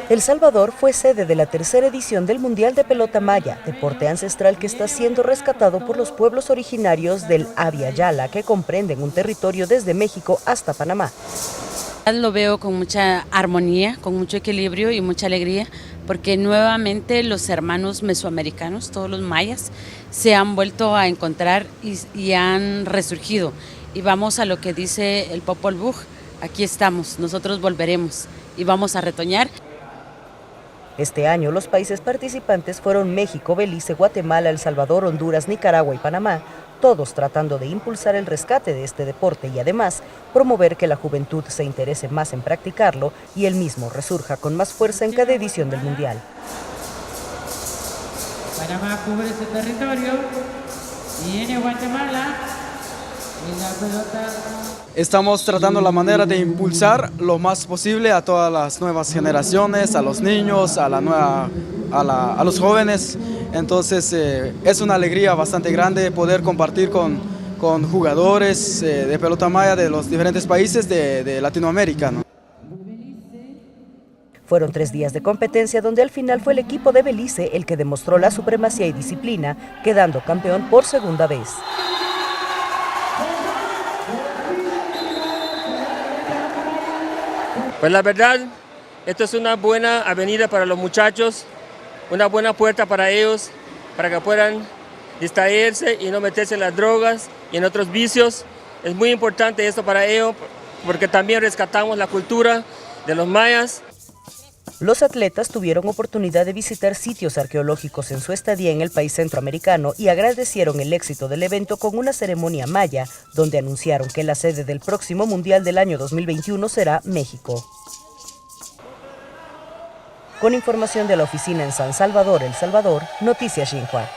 El Salvador fue sede de la tercera edición del Mundial de Pelota Maya, deporte ancestral que está siendo rescatado por los pueblos originarios del Abya Yala, que comprenden un territorio desde México hasta Panamá. Lo veo con mucha armonía, con mucho equilibrio y mucha alegría, porque nuevamente los hermanos mesoamericanos, todos los mayas, se han vuelto a encontrar y han resurgido. Y vamos a lo que dice el Popol Vuh, aquí estamos, nosotros volveremos y vamos a retoñar. Este año los países participantes fueron México, Belice, Guatemala, El Salvador, Honduras, Nicaragua y Panamá, todos tratando de impulsar el rescate de este deporte y además promover que la juventud se interese más en practicarlo y el mismo resurja con más fuerza en cada edición del Mundial. Panamá cubre ese territorio y viene Guatemala. Estamos tratando la manera de impulsar lo más posible a todas las nuevas generaciones, a los niños, a los jóvenes. Entonces es una alegría bastante grande poder compartir con jugadores de pelota maya de los diferentes países de Latinoamérica, ¿no? Fueron 3 días de competencia donde al final fue el equipo de Belice el que demostró la supremacía y disciplina, quedando campeón por segunda vez. Pues la verdad, esto es una buena avenida para los muchachos, una buena puerta para ellos, para que puedan distraerse y no meterse en las drogas y en otros vicios. Es muy importante esto para ellos, porque también rescatamos la cultura de los mayas. Los atletas tuvieron oportunidad de visitar sitios arqueológicos en su estadía en el país centroamericano y agradecieron el éxito del evento con una ceremonia maya, donde anunciaron que la sede del próximo Mundial del año 2021 será México. Con información de la oficina en San Salvador, El Salvador, Noticias Xinhua.